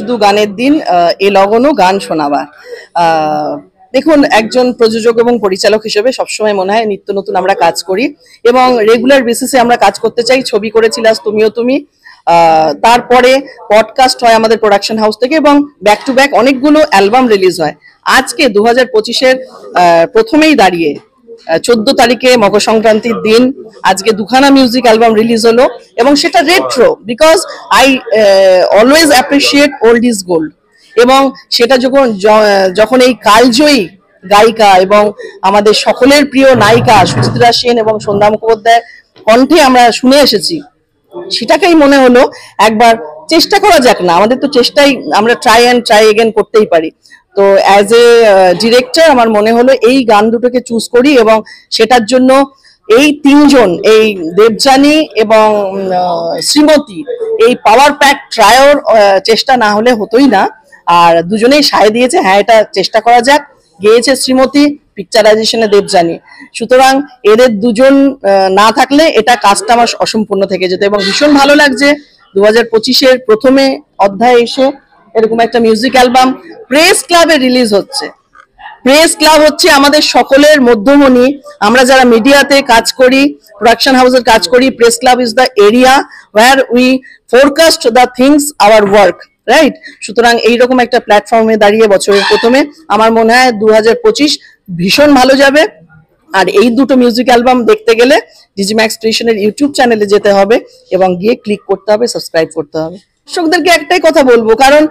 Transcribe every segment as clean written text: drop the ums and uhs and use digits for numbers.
শুধু গানের দিন এ লগনও গান শোনাবার। দেখুন, একজন প্রযোজক এবং পরিচালক হিসেবে সবসময় মনে হয় নিত্য নতুন আমরা কাজ করি এবং রেগুলার বেসিসে আমরা কাজ করতে চাই। ছবি করেছি লাস্ট তুমিও তুমি, তারপরে পডকাস্ট হয় আমাদের প্রোডাকশন হাউস থেকে এবং ব্যাক টু ব্যাক অনেকগুলো অ্যালবাম রিলিজ হয়। আজকে 2025-এর প্রথমেই দাঁড়িয়ে 14 তারিখে মকর সংক্রান্তির দিন আজকে দুখানা মিউজিক অ্যালবাম রিলিজ হলো এবং সেটা retro, because I always appreciate old is gold. এবং সেটা যখন এই কালজয়ী গায়িকা এবং আমাদের সকলের প্রিয় নায়িকা সুচিত্রা সেন এবং সন্ধ্যা মুখোপাধ্যায়ের কণ্ঠে আমরা শুনে এসেছি, সেটাকেই মনে হলো একবার চেষ্টা করা যাক না। আমাদের তো চেষ্টাই, আমরা ট্রাই এগেন করতেই পারি। তো অ্যাজ এ ডিরেক্টর আমার মনে হলো এই গান দুটোকে চুজ করি এবং সেটার জন্য এই তিনজন, এই দেবযানী এবং শ্রীমতী, এই পাওয়ার প্যাক ট্রায়োর চেষ্টা না হলে হতোই না। আর দুজনেই সায় দিয়েছে, হ্যাঁ এটা চেষ্টা করা যাক। গেয়েছে শ্রীমতী, পিকচারাইজেশনে দেবযানী। সুতরাং এদের দুজন না থাকলে এটা কাজটা আমার অসম্পূর্ণ থেকে যেত এবং ভীষণ ভালো লাগছে 2025-এর প্রথমে অধ্যায়ে এসে এরকম একটা মিউজিক অ্যালবাম প্রেস ক্লাবে রিলিজ হচ্ছে। প্রেস ক্লাব হচ্ছে আমাদের সকলের মধ্যমণি। আমরা যারা মিডিয়াতে কাজ করি, প্রোডাকশন হাউসের কাজ করি, press club is the area where we forecast the things our work, right? সুতরাং এইরকম একটা প্ল্যাটফর্মে দাঁড়িয়ে বছরের প্রথমে আমার মনে হয় 2025 ভীষণ ভালো যাবে। আর এই দুটো মিউজিক অ্যালবাম দেখতে গেলে ডিজিম্যাক্স ক্রিয়েশনের ইউটিউব চ্যানেলে যেতে হবে এবং গিয়ে ক্লিক করতে হবে, সাবস্ক্রাইব করতে হবে। দর্শকদেরকে একটাই কথা বলবো, কারণ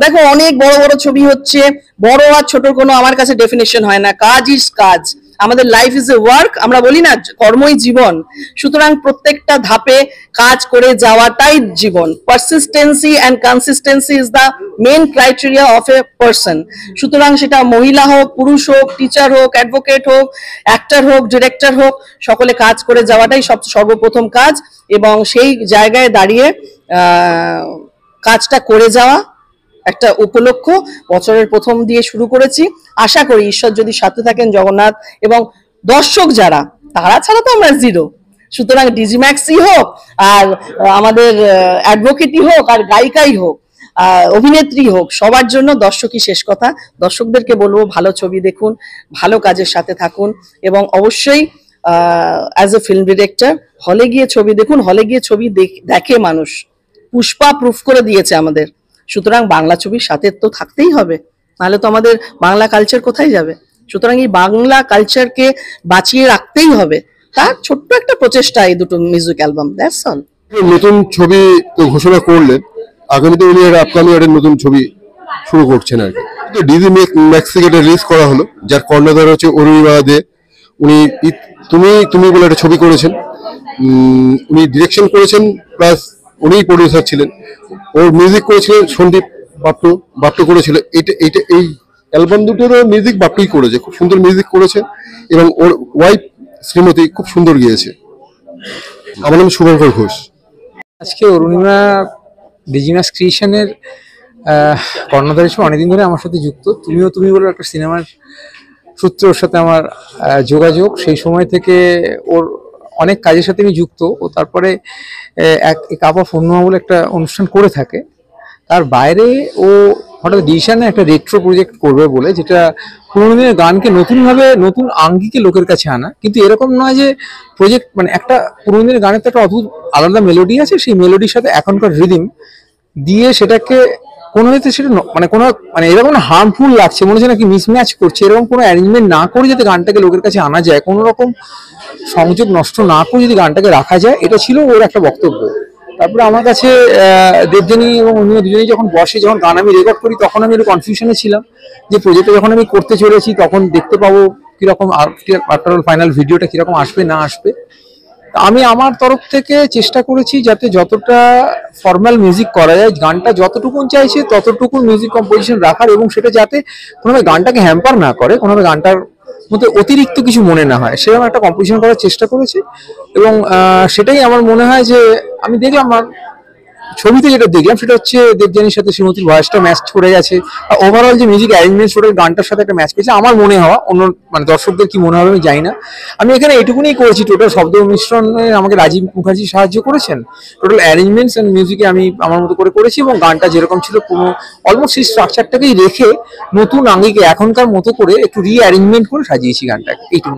দেখো অনেক বড় বড় ছবি হচ্ছে, বড় আর ছোটর কোনো আমার কাছে ডেফিনেশন হয় না। কাজ ইজ কাজ, আমাদের লাইফ ইজ এ ওয়ার্ক, আমরা বলি না কর্মই জীবন। সুতরাং প্রত্যেকটা ধাপে কাজ করে যাওয়াটাই জীবন। Persistency and consistency is the main criteria of a person. সুতরাং সেটা মহিলা হোক, পুরুষ হোক, টিচার হোক, অ্যাডভোকেট হোক, অ্যাক্টর হোক, ডিরেক্টর হোক, সকলে কাজ করে যাওয়াটাই সর্বপ্রথম কাজ এবং সেই জায়গায় দাঁড়িয়ে কাজটা করে যাওয়া একটা উপলক্ষ বছরের প্রথম দিয়ে শুরু করেছি। আশা করি ঈশ্বর যদি সাথে থাকেন, জগন্নাথ এবং দর্শক যারা, তারা ছাড়া তো আমরা জিরো। সুতরাং ডিজিম্যাক্সই হোক আর আমাদের অ্যাডভোকেটই হোক আর গায়িকাই হোক, অভিনেত্রী হোক, সবার জন্য দর্শকই শেষ কথা। দর্শকদেরকে বলবো ভালো ছবি দেখুন, ভালো কাজের সাথে থাকুন এবং অবশ্যই অ্যাজ এ ফিল্ম ডিরেক্টর হলে গিয়ে ছবি দেখুন। হলে গিয়ে ছবি দেখে মানুষ, পুষ্পা প্রুফ করে দিয়েছে আমাদের। সুতরাং বাংলা ছবির সাথে তো থাকতেই হবে, নাহলে তো আমাদের বাংলা কালচার কোথায় যাবে? সুতরাং এই বাংলা কালচারকে বাঁচিয়ে রাখতেই হবে, তার ছোট্ট একটা প্রচেষ্টা এই দুটো মিউজিক অ্যালবাম, দ্যাটস অল। নতুন ছবি তো ঘোষণা করলেন, আগামীতে উনি আপকামিং একটা নতুন ছবি শুরু করছেন আর কি। তো ডিজি ম্যাক্স থেকে রিলিজ করা হলো, যার কর্ণধার হচ্ছে অরুণিমা দে। উনি তুমি বলে একটা ছবি করেছেন, উনি ডিরেকশন করেছেন, প্লাস উনিই প্রডিউসার ছিলেন। ওর মিউজিক করেছিলেন সন্দীপ বাপ্টু করেছিল। এই অ্যালবাম দুটোরও মিউজিক বাপ্টুই করেছে, খুব সুন্দর মিউজিক করেছে এবং ওর ওয়াইফ শ্রীমতী খুব সুন্দর গিয়েছে। আমার নাম শুভঙ্কর ঘোষ। আজকে অরুণিমা ডিজিম্যাক্স ক্রিয়েশনের কর্ণধার হিসেবে অনেকদিন ধরে আমার সাথে যুক্ত। তুমিও তুমি বলে একটা সিনেমার সূত্রে ওর সাথে আমার যোগাযোগ। সেই সময় থেকে ওর অনেক কাজের সাথে আমি যুক্ত। ও তারপরে এক কাপা ফোনমা বলে একটা অনুষ্ঠান করে থাকে, তার বাইরে ও হঠাৎ ডিসিশনে একটা রেট্রো প্রজেক্ট করবে বলে, যেটা পুরোনো দিনের গানকে নতুনভাবে নতুন আঙ্গিকে লোকের কাছে আনা। কিন্তু এরকম নয় যে প্রজেক্ট মানে একটা পুরোনো দিনের গানের তো একটা অদ্ভুত আলাদা মেলোডি আছে, সেই মেলোডির সাথে এখনকার রিদিম দিয়ে সেটাকে কোনো হয়তো সেটা কোনো এরকম না হার্মফুল লাগছে, মনে হচ্ছে নাকি মিসম্যাচ করছে, এরকম কোনো অ্যারেঞ্জমেন্ট না করে যাতে গানটাকে লোকের কাছে আনা যায়, কোনো রকম সংযোগ নষ্ট না করে যদি গানটাকে রাখা যায়, এটা ছিল ওর একটা বক্তব্য। তারপরে আমার কাছে দেবযানী এবং অন্য দুজনেই যখন বসে, যখন গান আমি রেকর্ড করি, তখন আমি একটু কনফিউশনে ছিলাম যে প্রজেক্টটা যখন আমি করতে চলেছি তখন দেখতে পাবো কিরকম আফটার অল ফাইনাল ভিডিওটা কিরকম আসবে না আসবে। আমি আমার তরফ থেকে চেষ্টা করেছি যাতে যতটা ফর্মাল মিউজিক করা যায়, গানটা যতটুকুন চাইছে ততটুকু মিউজিক কম্পোজিশন রাখার, এবং সেটা যাতে কোনোভাবে গানটাকে হ্যাম্পার না করে, কোনোভাবে গানটার মধ্যে অতিরিক্ত কিছু মনে না হয়, সেরকম একটা কম্পোজিশন করার চেষ্টা করেছি। এবং সেটাই আমার মনে হয় যে আমি দেখলাম আমার ছবিতে যেটা দেখলাম সেটা হচ্ছে দেবযানীর সাথে শ্রীমতীর ভয়েসটা ম্যাচ করে গেছে, ওভারঅল যে মিউজিক অ্যারেঞ্জমেন্ট ওটার গানটার সাথে একটা ম্যাচ করেছে আমার মনে হওয়া। অন্য মানে দর্শকদের কি মনে হবে আমি জানি না। আমি এখানে এটুকুনি করেছি, টোটাল শব্দ মিশ্রণে আমাকে রাজীব মুখার্জি সাহায্য করেছেন, টোটাল অ্যারেঞ্জমেন্টস অ্যান্ড মিউজিকে আমি আমার মতো করে করেছি, এবং গানটা যেরকম ছিল কোনো অলমোস্ট সেই স্ট্রাকচারটাকেই রেখে নতুন আঙ্গিকে এখনকার মতো করে একটু রি অ্যারেঞ্জমেন্ট করে সাজিয়েছি গানটাকে, এইটুকু।